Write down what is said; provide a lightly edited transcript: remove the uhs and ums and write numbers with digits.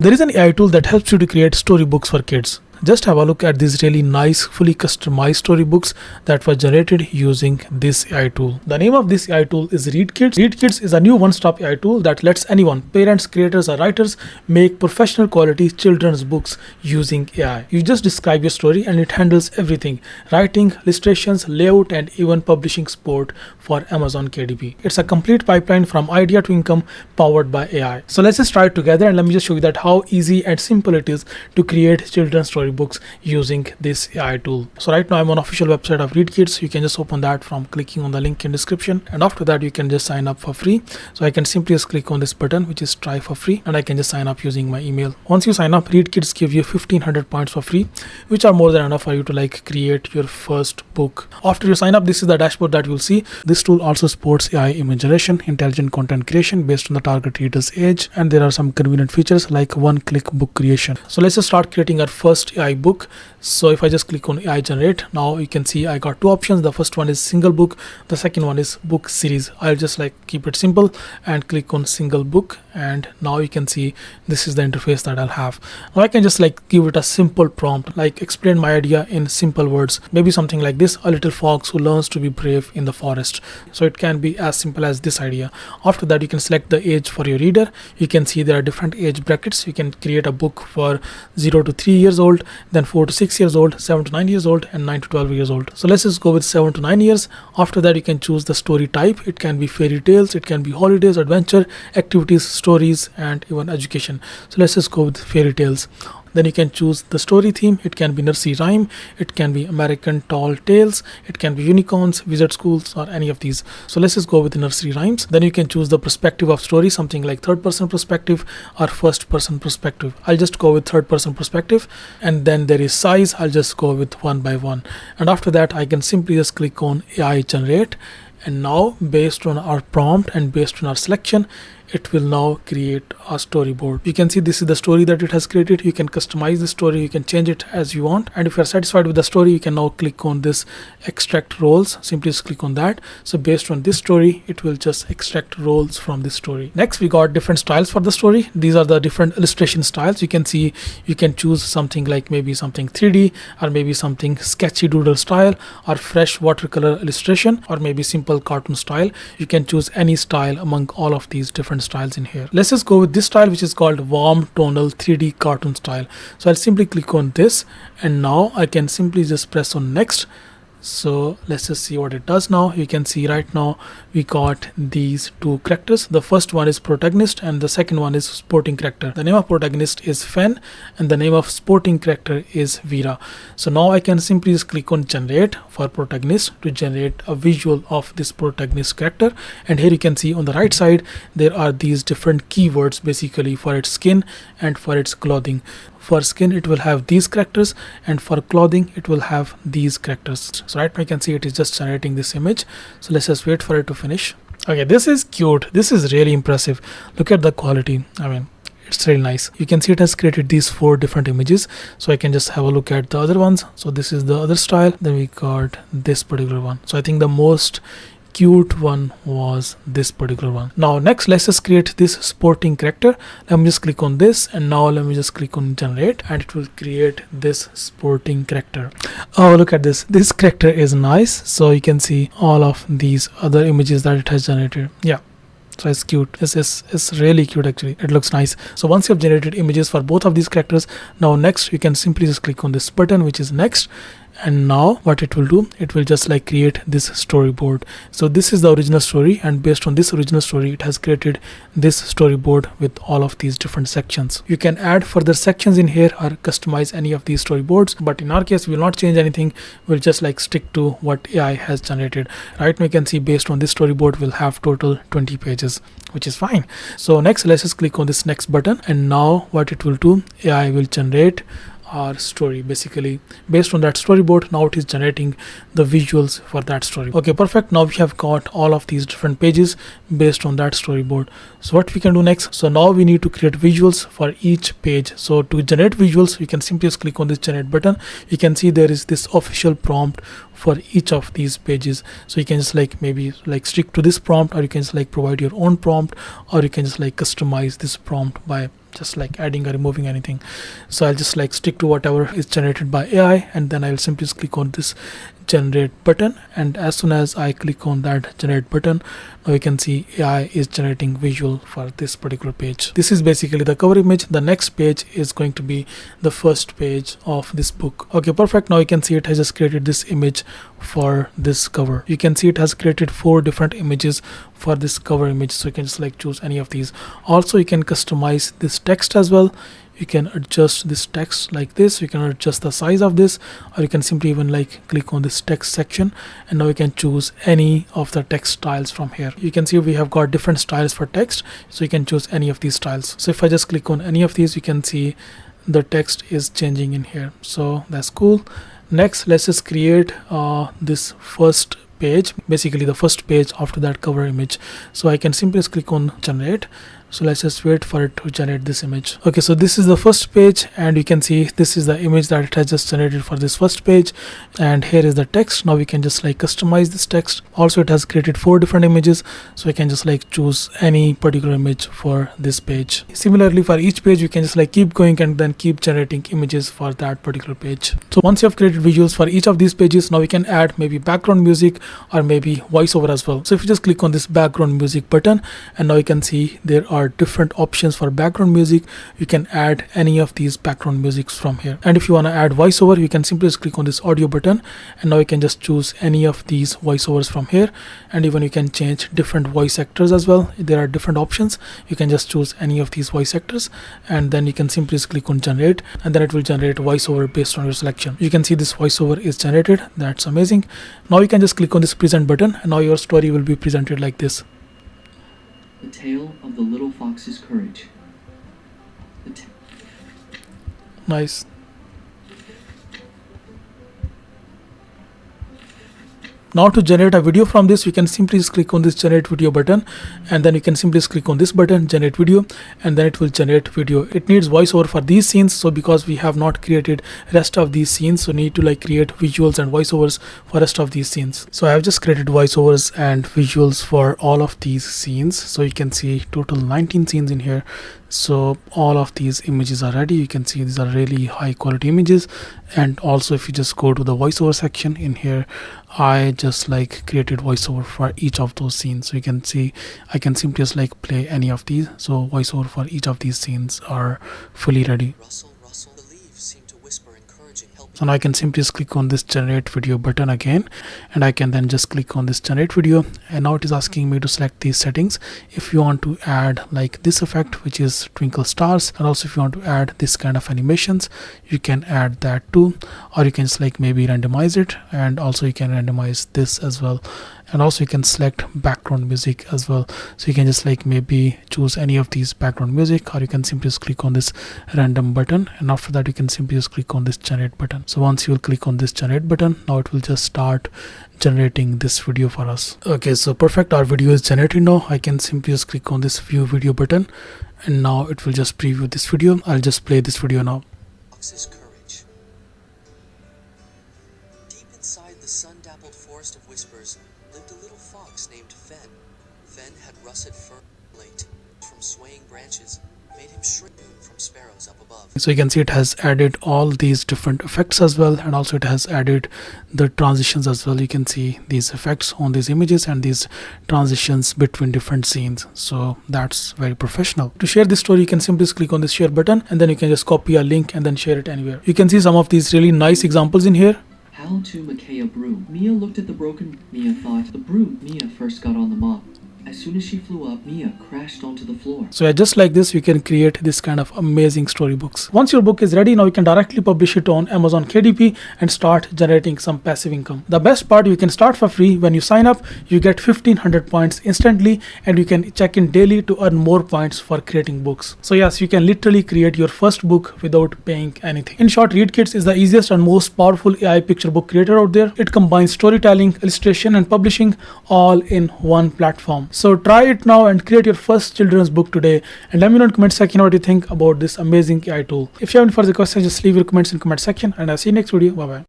There is an AI tool that helps you to create storybooks for kids. Just have a look at these really nice, fully customized storybooks that were generated using this AI tool. The name of this AI tool is ReadKidz. ReadKidz is a new one-stop AI tool that lets anyone, parents, creators, or writers, make professional quality children's books using AI. You just describe your story and it handles everything: writing, illustrations, layout, and even publishing support for Amazon KDP. It's a complete pipeline from idea to income powered by AI. So let's just try it together and let me just show you that how easy and simple it is to create children's storybooks using this AI tool. So right now I'm on official website of ReadKidz. You can just open that from clicking on the link in description, and after that you can just sign up for free. So I can simply just click on this button which is try for free, and I can just sign up using my email. Once you sign up, ReadKidz give you 1500 points for free, which are more than enough for you to create your first book. After you sign up, this is the dashboard that you'll see. This tool also supports AI image generation, intelligent content creation based on the target reader's age, and there are some convenient features like one-click book creation. So let's just start creating our first AI book. So if I just click on AI generate, now you can see I got two options. The first one is single book, the second one is book series. I'll just keep it simple and click on single book, and now you can see this is the interface that I'll have. Now I can just give it a simple prompt, explain my idea in simple words, maybe something like this: a little fox who learns to be brave in the forest. So it can be as simple as this idea. After that, you can select the age for your reader. You can see there are different age brackets. You can create a book for 0 to 3 years old, then 4 to 6 years old, 7 to 9 years old, and 9 to 12 years old. So let's just go with 7 to 9 years. After that, you can choose the story type. It can be fairy tales, it can be holidays, adventure, activities, stories, and even education. So let's just go with fairy tales. Then you can choose the story theme. It can be nursery rhyme, it can be American tall tales, it can be unicorns, wizard schools, or any of these. So let's just go with the nursery rhymes. Then you can choose the perspective of story, something like third person perspective or first person perspective. I'll just go with third person perspective. And then there is size. I'll just go with 1 by 1. And after that, I can simply just click on AI generate. And now, based on our prompt and based on our selection, it will now create a storyboard. You can see this is the story that it has created. You can customize the story, you can change it as you want. And if you're satisfied with the story, you can now click on this extract roles. Simply just click on that. So based on this story, it will just extract roles from this story. Next, we got different styles for the story. These are the different illustration styles. You can see you can choose something like maybe something 3D, or maybe something sketchy doodle style, or fresh watercolor illustration, or maybe simple cartoon style. You can choose any style among all of these different styles in here. Let's just go with this style, which is called warm tonal 3D cartoon style. So I'll simply click on this, and now I can simply just press on next. So let's just see what it does now. You can see right now we got these two characters. The first one is protagonist and the second one is supporting character. The name of protagonist is Fen and the name of supporting character is Vera. So now I can simply just click on generate for protagonist to generate a visual of this protagonist character. And here you can see on the right side there are these different keywords basically for its skin and for its clothing. For skin, it will have these characters, and for clothing, it will have these characters. So right now you can see it is just generating this image. So let's just wait for it to finish. Okay, this is cute. This is really impressive. Look at the quality. I mean, it's really nice. You can see it has created these 4 different images. So I can just have a look at the other ones. So this is the other style. Then we got this particular one. So I think the most cute one was this particular one. Now next, let's just create this sporting character. Let me just click on this, and now let me just click on generate, and it will create this sporting character. Oh, look at this. This character is nice. So you can see all of these other images that it has generated. Yeah. So it's cute. It's really cute actually. It looks nice. So once you have generated images for both of these characters, now next you can simply just click on this button which is next. And now what it will do, it will just create this storyboard. So this is the original story, and based on this original story, it has created this storyboard with all of these different sections. You can add further sections in here or customize any of these storyboards, but in our case we will not change anything. We'll just stick to what AI has generated. Right now you can see based on this storyboard we'll have total 20 pages, which is fine. So next, let's just click on this next button, and now what it will do, AI will generate our story basically based on that storyboard. Now it is generating the visuals for that story. Okay, perfect. Now we have got all of these different pages based on that storyboard. So what we can do next, so now we need to create visuals for each page. So to generate visuals, you can simply just click on this generate button. You can see there is this official prompt for each of these pages. So you can just maybe stick to this prompt, or you can just provide your own prompt, or you can just customize this prompt by just like adding or removing anything. So I'll just like stick to whatever is generated by AI, and then I'll simply just click on this generate button, and as soon as I click on that generate button, now you can see AI is generating visual for this particular page. This is basically the cover image. The next page is going to be the first page of this book. Okay, perfect. Now you can see it has just created this image for this cover. You can see it has created 4 different images for this cover image, so you can just like choose any of these. Also, you can customize this text as well. You can adjust this text like this. You can adjust the size of this, or you can simply even like click on this text section, and now you can choose any of the text styles from here. You can see we have got different styles for text, so you can choose any of these styles. So if I just click on any of these, you can see the text is changing in here, so that's cool. Next, let's just create this first page, basically the first page after that cover image. So I can simply just click on generate. So let's just wait for it to generate this image. Okay, so this is the first page, and you can see this is the image that it has just generated for this first page, and here is the text. Now we can just like customize this text. Also, it has created 4 different images, so we can just like choose any particular image for this page. Similarly, for each page you can just like keep going and then keep generating images for that particular page. So once you have created visuals for each of these pages, now we can add maybe background music or maybe voiceover as well. So if you just click on this background music button, and now you can see there are different options for background music. You can add any of these background musics from here, and if you want to add voiceover, you can simply just click on this audio button, and now you can just choose any of these voiceovers from here. And even you can change different voice actors as well. There are different options. You can just choose any of these voice actors, and then you can simply just click on generate, and then it will generate voiceover based on your selection. You can see this voiceover is generated. That's amazing. Now you can just click on this present button, and now your story will be presented like this. The tale of the little fox's courage. Nice. Now to generate a video from this, you can simply just click on this generate video button, and then you can simply just click on this button generate video, and then it will generate video. It needs voiceover for these scenes, so because we have not created rest of these scenes, so need to like create visuals and voiceovers for rest of these scenes. So I have just created voiceovers and visuals for all of these scenes. So you can see total 19 scenes in here. So all of these images are ready. You can see these are really high quality images. And also if you just go to the voiceover section in here, I just like created voiceover for each of those scenes. So you can see I can simply just like play any of these. So voiceover for each of these scenes are fully ready. The leaves seem to whisper encouraging help. So now I can simply just click on this generate video button again, and I can then just click on this generate video, and now it is asking me to select these settings. If you want to add like this effect, which is twinkle stars, and also if you want to add this kind of animations, you can add that too, or you can just like maybe randomize it, and also you can randomize this as well. And also you can select background music as well. So you can just like maybe choose any of these background music, or you can simply just click on this random button, and after that you can simply just click on this generate button. So once you will click on this generate button, now it will just start generating this video for us. Okay, so perfect, our video is generated now. I can simply just click on this view video button, and now it will just preview this video. I'll just play this video now. Fox's courage. Deep inside the sun-dappled forest of whispers lived a little fox named Fen. Fen had russet fur late from swaying branches, made him shrink from sparrows up above. So you can see it has added all these different effects as well, and also it has added the transitions as well. You can see these effects on these images and these transitions between different scenes. So that's very professional. To share this story, you can simply click on this share button, and then you can just copy a link and then share it anywhere. You can see some of these really nice examples in here. How to make a broom. Mia looked at the broken. Mia thought, the broom. Mia first got on the mop. As soon as she flew up, Mia crashed onto the floor. So yeah, just like this, we can create this kind of amazing storybooks. Once your book is ready, now you can directly publish it on Amazon KDP and start generating some passive income. The best part, you can start for free. When you sign up, you get 1500 points instantly, and you can check in daily to earn more points for creating books. So yes, you can literally create your first book without paying anything. In short, ReadKidz is the easiest and most powerful AI picture book creator out there. It combines storytelling, illustration, and publishing all in one platform. So try it now and create your first children's book today, and let me know in the comment section what you think about this amazing AI tool. If you have any further questions, just leave your comments in the comment section, and I'll see you next video. Bye bye.